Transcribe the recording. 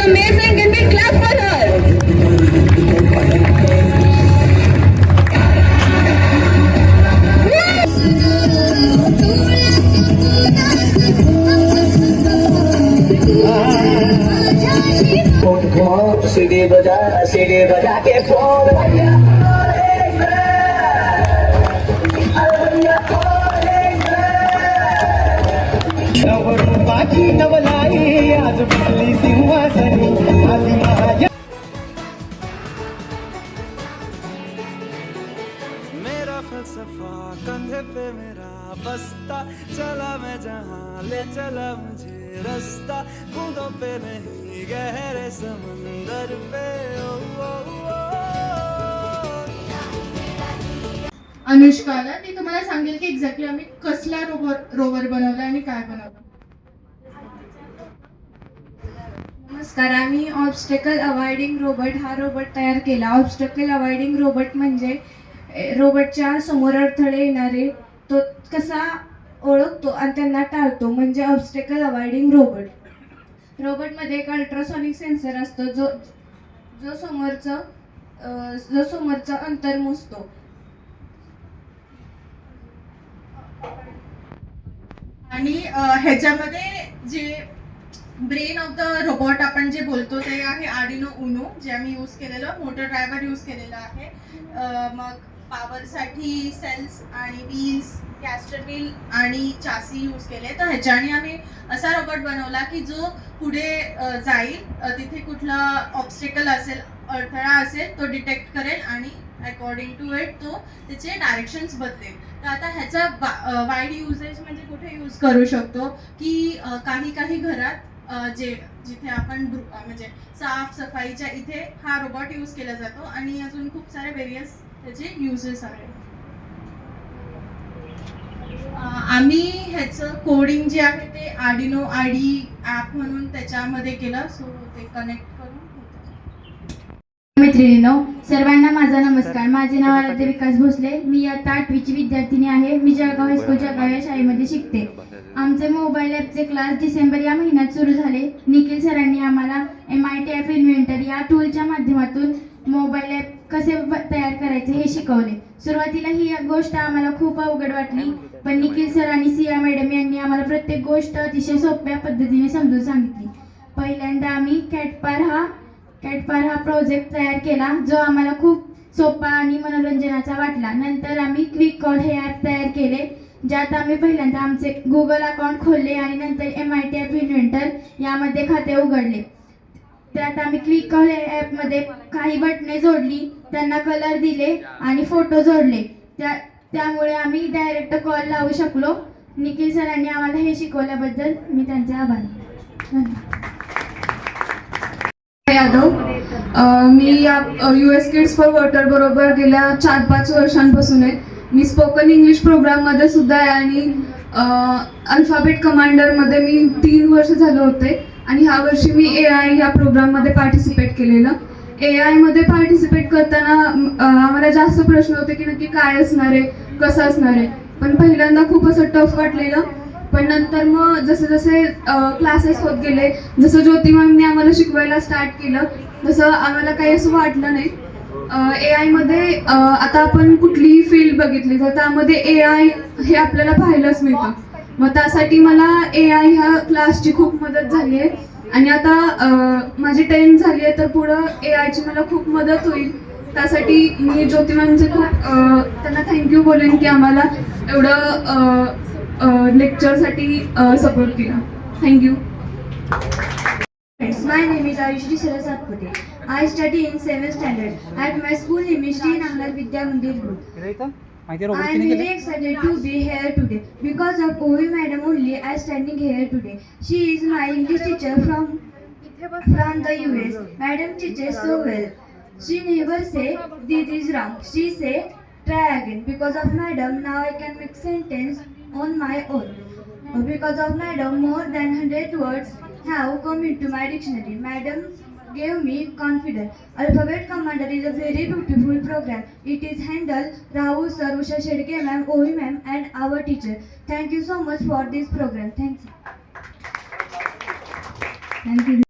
amazing. Can we clap for her? सीढ़ी बजा के phone नवरूपाची नवलाई आज बसली सिंहासनी आधी महाजा मेरा फलसफा कंधे पे मेरा बस्ता चला मैं जहाँ ले चला मुझे रास्ता बूंदों पे नहीं गहरे समंदर पे ओ, ओ, ओ। अनुष्काला ती तुम्हाला सांगेल की एक्झॅक्टली आम्ही कसला रोवर बनवला आणि काय बनवलं. नमस्कार, आम्ही ऑब्स्टॅकल अवॉइडिंग रोबोट हा रोबोट तयार केला. ऑब्स्टॅकल अवॉइडिंग रोबोट म्हणजे रोबोटच्या समोर अडथळे येणारे तो कसा ओळखतो आणि त्यांना टाळतो, म्हणजे ऑब्स्टॅकल अवॉइडिंग रोबोट. रोबोटमध्ये एक अल्ट्रासॉनिक सेन्सर असतो जो समोरचं अंतर मोजतो. आणि ह्याच्यामध्ये जे ब्रेन ऑफ द रोबोट आपण जे बोलतो ते आहे आर्डिनो उनो, जे आम्ही यूज केलेलं मोटर ड्रायव्हर यूज केलेलं आहे. मग पॉवरसाठी सेल्स आणि व्हील्स, कॅस्टर व्हील आणि चासी यूज केले. तर ह्याच्याने आम्ही असा रोबोट बनवला की जो पुढे जाईल, तिथे कुठला ऑब्स्टेकल असेल, अडथळा असेल तो डिटेक्ट करेल आणि अकॉर्डिंग टू इट तो त्याचे डायरेक्शन्स बदलेल. तर आता ह्याचा वाईड युजेस म्हणजे कुठे यूज करू शकतो की काही घरात जिथे आपण म्हणजे साफसफाईच्या इथे हा रोबोट यूज केला जातो आणि अजून खूप सारे वेरियस त्याचे युजेस आहेत. आम्ही ह्याचं कोडिंग जे आहे ते आर्डिनो आयडी ॲप म्हणून त्याच्यामध्ये केलं. सो ते कनेक्ट करून मैत्रिणींनो, सर्वांना माझा नमस्कार. माझे नाव आराध्य विकास भोसले. मी आता 8वीची विद्यार्थिनी आहे. मी जळगाव हायस्कूल जळगाव या शाळेमध्ये शिकते. आमचे मोबाईल ॲपचे क्लास डिसेंबर या महिन्यात सुरू झाले. निखिल सरांनी आम्हाला MIT ॲप इन्व्हेंटर या टूलच्या माध्यमातून मोबाईल ॲप कसे तयार करायचे हे शिकवले. सुरुवातीला ही गोष्ट आम्हाला खूप अवघड वाटली, पण निखिल सर आणि सिया मॅडम यांनी आम्हाला प्रत्येक गोष्ट अतिशय सोप्या पद्धतीने समजून सांगितली. पहिल्यांदा आम्ही कॅटपार हा प्रोजेक्ट तयार केला, जो आम्हाला खूप सोपा आणि मनोरंजनाचा वाटला. नंतर आम्ही क्विक कॉल हे ॲप तयार केले, ज्यात आम्ही पहिल्यांदा आमचे गुगल अकाउंट खोलले आणि नंतर MIT ॲप इन्व्हेंटर यामध्ये खाते उघडले. त्यात आम्ही क्विक कॉल ॲपमध्ये काही बटणे जोडली, त्यांना कलर दिले आणि फोटो जोडले. त्यामुळे आम्ही डायरेक्ट कॉल लावू शकलो. निखिल सरांनी आम्हाला हे शिकवल्याबद्दल मी त्यांचे आभारी. यादव, मी या US किड्स फॉर वॉटर बरोबर गेल्या 4-5 वर्षांपासून आहे. मी स्पोकन इंग्लिश प्रोग्राममध्ये सुद्धा आहे आणि अल्फाबेट कमांडरमध्ये मी 3 वर्ष झाले होते आणि ह्या वर्षी मी AI या प्रोग्राममध्ये पार्टिसिपेट केलेलं. AI मध्ये पार्टिसिपेट करताना आम्हाला जास्त प्रश्न होते की नक्की काय असणार आहे, कसं असणार आहे. पण पहिल्यांदा खूप असं टफ वाटलेलं, पण नंतर मग जसे क्लासेस होत गेले, जसं ज्योती मॅमने आम्हाला शिकवायला स्टार्ट केलं, तसं आम्हाला काही असं वाटलं नाही. AI मध्ये आता आपण कुठलीही फील्ड बघितली तर त्यामध्ये AI हे आपल्याला पाहायलाच मिळतं. मग त्यासाठी मला AI ह्या क्लासची खूप मदत झाली आहे आणि आता माझी 10th झाली आहे, तर पुढं AIची मला खूप मदत होईल. त्यासाठी मी ज्योती मॅमचे खूप त्यांना थँक्यू बोलेन की आम्हाला एवढं लेक्चरसाठी सपोर्ट केला. Thank you. My name is Ayushri Saraswati Satpute. I study in 7th standard at my school name is Shri Nanglar Vidya Mandir Road. I am very excited to be here today. Because of OV madam only I am standing here today. She is my English teacher from the US. Madam teaches so well. She never say this is wrong. She say try again. Because of madam now I can make sentence on my own. Because of madam more than 100 words have come into my dictionary. Madam gave me confidence. Alphabet Commander is a very beautiful program. It is handled Rahu sir, Usha Shedke ma'am, Ovi ma'am and our teacher. Thank you so much for this program. Thank you.